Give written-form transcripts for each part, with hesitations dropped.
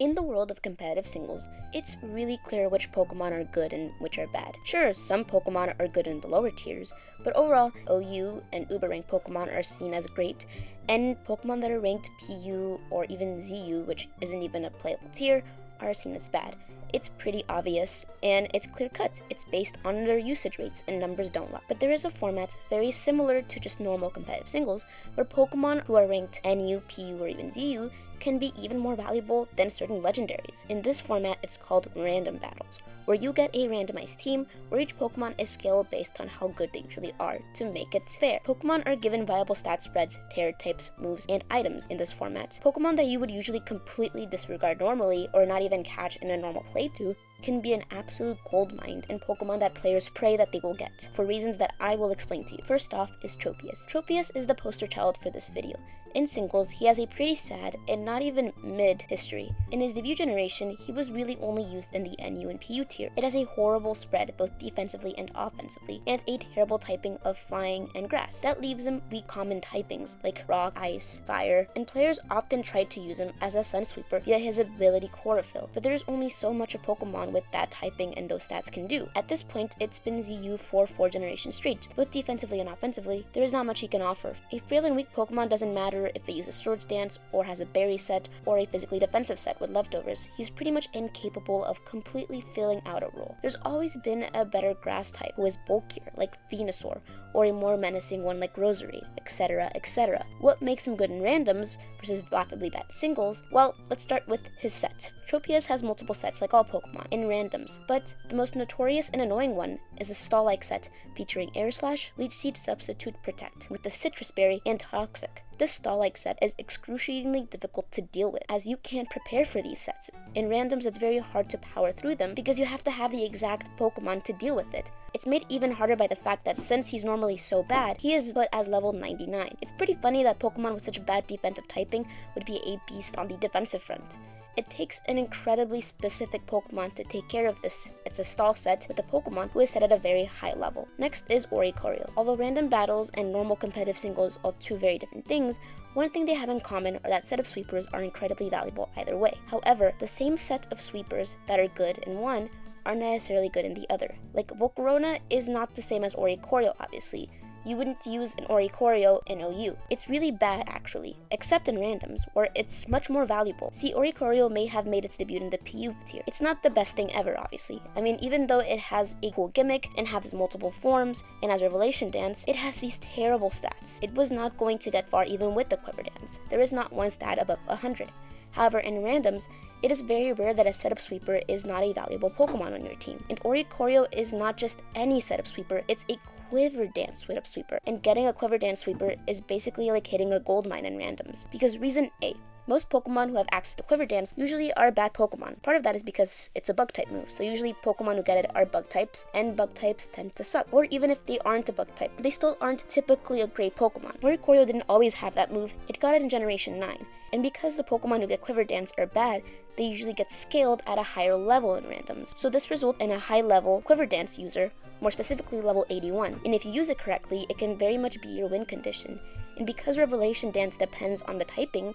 In the world of competitive singles, it's really clear which Pokemon are good and which are bad. Sure, some Pokemon are good in the lower tiers, but overall, OU and Uber ranked Pokemon are seen as great, and Pokemon that are ranked PU or even ZU, which isn't even a playable tier, are seen as bad. It's pretty obvious, and it's clear-cut. It's based on their usage rates, and numbers don't lie. But there is a format very similar to just normal competitive singles, where Pokemon who are ranked NU, PU, or even ZU can be even more valuable than certain legendaries. In this format, it's called random battles, where you get a randomized team where each Pokemon is scaled based on how good they usually are to make it fair. Pokemon are given viable stat spreads, tear types, moves, and items in this format. Pokemon that you would usually completely disregard normally or not even catch in a normal playthrough can be an absolute gold mine and Pokemon that players pray that they will get, for reasons that I will explain to you. First off is Tropius. Tropius is the poster child for this video. In singles, he has a pretty sad and not even mid history. In his debut generation, he was really only used in the NU and PU tier. It has a horrible spread both defensively and offensively, and a terrible typing of flying and grass. That leaves him weak common typings like rock, ice, fire, and players often tried to use him as a sun sweeper via his ability Chlorophyll, but there's only so much a Pokemon with that typing and those stats can do. At this point, it's been ZU for 4 generations straight. Both defensively and offensively, there is not much he can offer. A frail and weak Pokemon doesn't matter if it uses Swords Dance or has a berry set or a physically defensive set with leftovers. He's pretty much incapable of completely filling out a role. There's always been a better grass type who is bulkier, like Venusaur, or a more menacing one like Roserade, etc, etc. What makes him good in randoms versus laughably bad singles? Well, let's start with his set. Tropius has multiple sets like all Pokemon in randoms, but the most notorious and annoying one is a stall-like set featuring Air Slash, Leech Seed Substitute Protect, with the Citrus Berry and Toxic. This stall-like set is excruciatingly difficult to deal with, as you can't prepare for these sets. In randoms, it's very hard to power through them because you have to have the exact Pokemon to deal with it. It's made even harder by the fact that since he's normally so bad, he is but as level 99. It's pretty funny that Pokemon with such bad defensive typing would be a beast on the defensive front. It takes an incredibly specific Pokemon to take care of this. It's a stall set with a Pokemon who is set at a very high level. Next is Oricorio. Although random battles and normal competitive singles are two very different things, one thing they have in common are that setup sweepers are incredibly valuable either way. However, the same set of sweepers that are good in one aren't necessarily good in the other. Like Volcarona is not the same as Oricorio, obviously. You wouldn't use an Oricorio in OU. It's really bad actually, except in randoms, where it's much more valuable. See, Oricorio may have made its debut in the PU tier. It's not the best thing ever, obviously. I mean, even though it has a cool gimmick and has multiple forms and has Revelation Dance, it has these terrible stats. It was not going to get far even with the Quiver Dance. There is not one stat above 100. However, in randoms, it is very rare that a setup sweeper is not a valuable Pokemon on your team. And Oricorio is not just any setup sweeper, it's a Quiver Dance setup sweeper. And getting a Quiver Dance sweeper is basically like hitting a gold mine in randoms. Because reason A, most Pokemon who have access to Quiver Dance usually are bad Pokemon. Part of that is because it's a bug type move, so usually Pokemon who get it are bug types, and bug types tend to suck. Or even if they aren't a bug type, they still aren't typically a great Pokemon. Oricorio didn't always have that move, it got it in Generation 9. And because the Pokemon who get Quiver Dance are bad, they usually get scaled at a higher level in randoms. So this results in a high level Quiver Dance user, more specifically level 81. And if you use it correctly, it can very much be your win condition. And because Revelation Dance depends on the typing,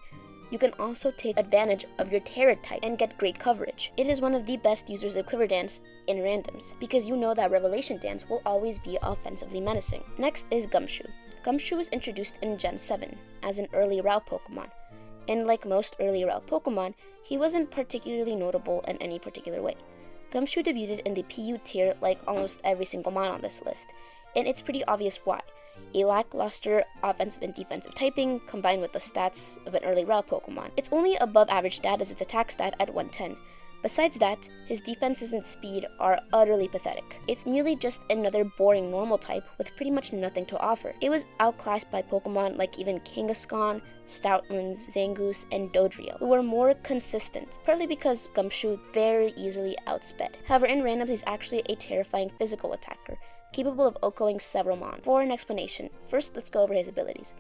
you can also take advantage of your Terra type and get great coverage. It is one of the best users of Quiver Dance in randoms, because you know that Revelation Dance will always be offensively menacing. Next is Gumshoos. Gumshoos was introduced in Gen 7 as an early route Pokemon. And like most early route Pokemon, he wasn't particularly notable in any particular way. Gumshoos debuted in the PU tier like almost every single mon on this list, and it's pretty obvious why. A lackluster offensive and defensive typing combined with the stats of an early route Pokemon. Its only above average stat is its attack stat at 110. Besides that, his defenses and speed are utterly pathetic. It's merely just another boring normal type with pretty much nothing to offer. It was outclassed by Pokemon like even Kangaskhan, Stoutlands, Zangoose, and Dodrio, who were more consistent, partly because Gumshoos very easily outsped. However, in randoms, he's actually a terrifying physical attacker, capable of OHKOing several mon. For an explanation, first let's go over his abilities.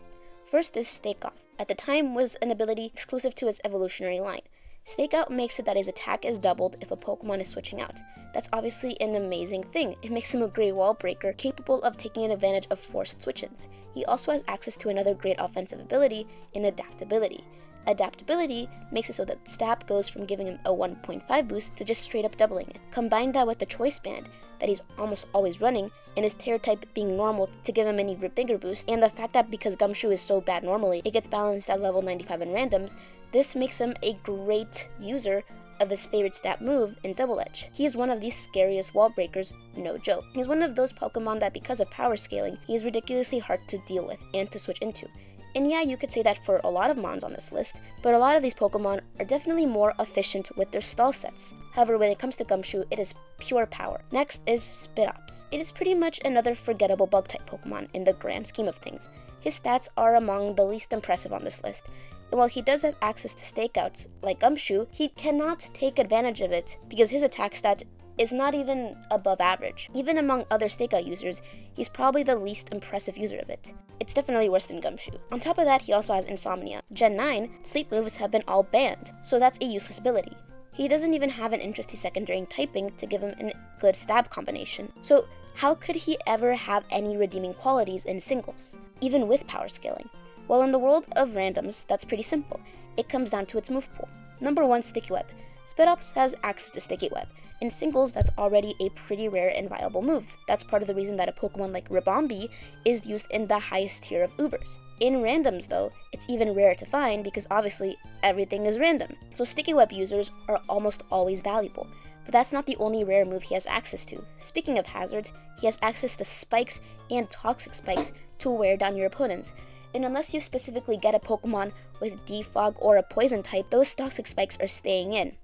First is Stake Off. At the time was an ability exclusive to his evolutionary line. Stake Out makes it that his attack is doubled if a Pokemon is switching out. That's obviously an amazing thing. It makes him a great wall breaker, capable of taking advantage of forced switch-ins. He also has access to another great offensive ability in Adaptability. Adaptability makes it so that Stab goes from giving him a 1.5 boost to just straight up doubling it. Combine that with the Choice Band that he's almost always running, and his Terror type being normal to give him an even bigger boost, and the fact that because Gumshoos is so bad normally, it gets balanced at level 95 in randoms, this makes him a great user of his favorite stat move in Double Edge. He is one of the scariest wall breakers, no joke. He's one of those Pokemon that because of power scaling, he is ridiculously hard to deal with and to switch into. And yeah, you could say that for a lot of Mons on this list, but a lot of these Pokemon are definitely more efficient with their stall sets. However, when it comes to Gumshoos, it is pure power. Next is Spidops. It is pretty much another forgettable bug-type Pokemon in the grand scheme of things. His stats are among the least impressive on this list, and while he does have access to stakeouts like Gumshoos, he cannot take advantage of it because his attack stat is not even above average. Even among other stakeout users, he's probably the least impressive user of it. It's definitely worse than Gumshoos. On top of that, he also has Insomnia. Gen 9, sleep moves have been all banned, so that's a useless ability. He doesn't even have an interesting secondary typing to give him a good stab combination. So how could he ever have any redeeming qualities in singles, even with power scaling? Well, in the world of randoms, that's pretty simple. It comes down to its move pool. Number 1, Sticky Web. Spidops has access to Sticky Web. In singles, that's already a pretty rare and viable move. That's part of the reason that a Pokemon like Ribombee is used in the highest tier of Ubers. In randoms though, it's even rarer to find because obviously everything is random. So Sticky Web users are almost always valuable. But that's not the only rare move he has access to. Speaking of hazards, he has access to spikes and toxic spikes to wear down your opponents. And unless you specifically get a Pokemon with Defog or a poison type, those toxic spikes are staying in.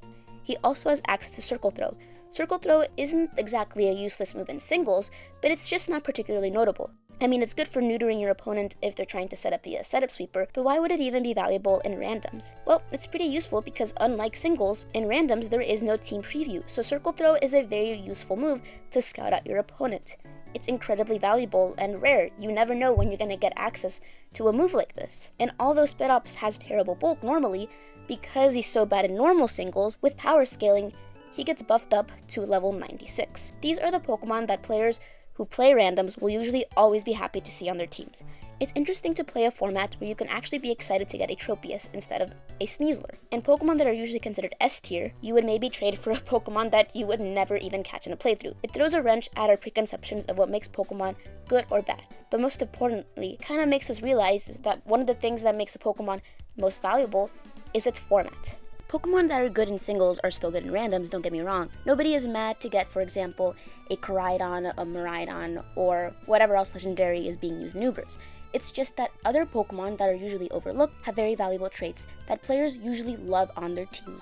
He also has access to Circle Throw. Circle Throw isn't exactly a useless move in singles, but it's just not particularly notable. I mean, it's good for neutering your opponent if they're trying to set up via setup sweeper, but why would it even be valuable in randoms? Well, it's pretty useful because unlike singles, in randoms there is no team preview, so Circle Throw is a very useful move to scout out your opponent. It's incredibly valuable and rare. You never know when you're going to get access to a move like this. And although Spidops has terrible bulk normally, because he's so bad in normal singles, with power scaling, he gets buffed up to level 96. These are the Pokemon that players who play randoms will usually always be happy to see on their teams. It's interesting to play a format where you can actually be excited to get a Tropius instead of a Sneasler. And Pokemon that are usually considered S tier, you would maybe trade for a Pokemon that you would never even catch in a playthrough. It throws a wrench at our preconceptions of what makes Pokemon good or bad. But most importantly, it kind of makes us realize that one of the things that makes a Pokemon most valuable is its format. Pokemon that are good in singles are still good in randoms, don't get me wrong. Nobody is mad to get, for example, a Koraidon, a Miraidon, or whatever else legendary is being used in Ubers. It's just that other Pokemon that are usually overlooked have very valuable traits that players usually love on their teams.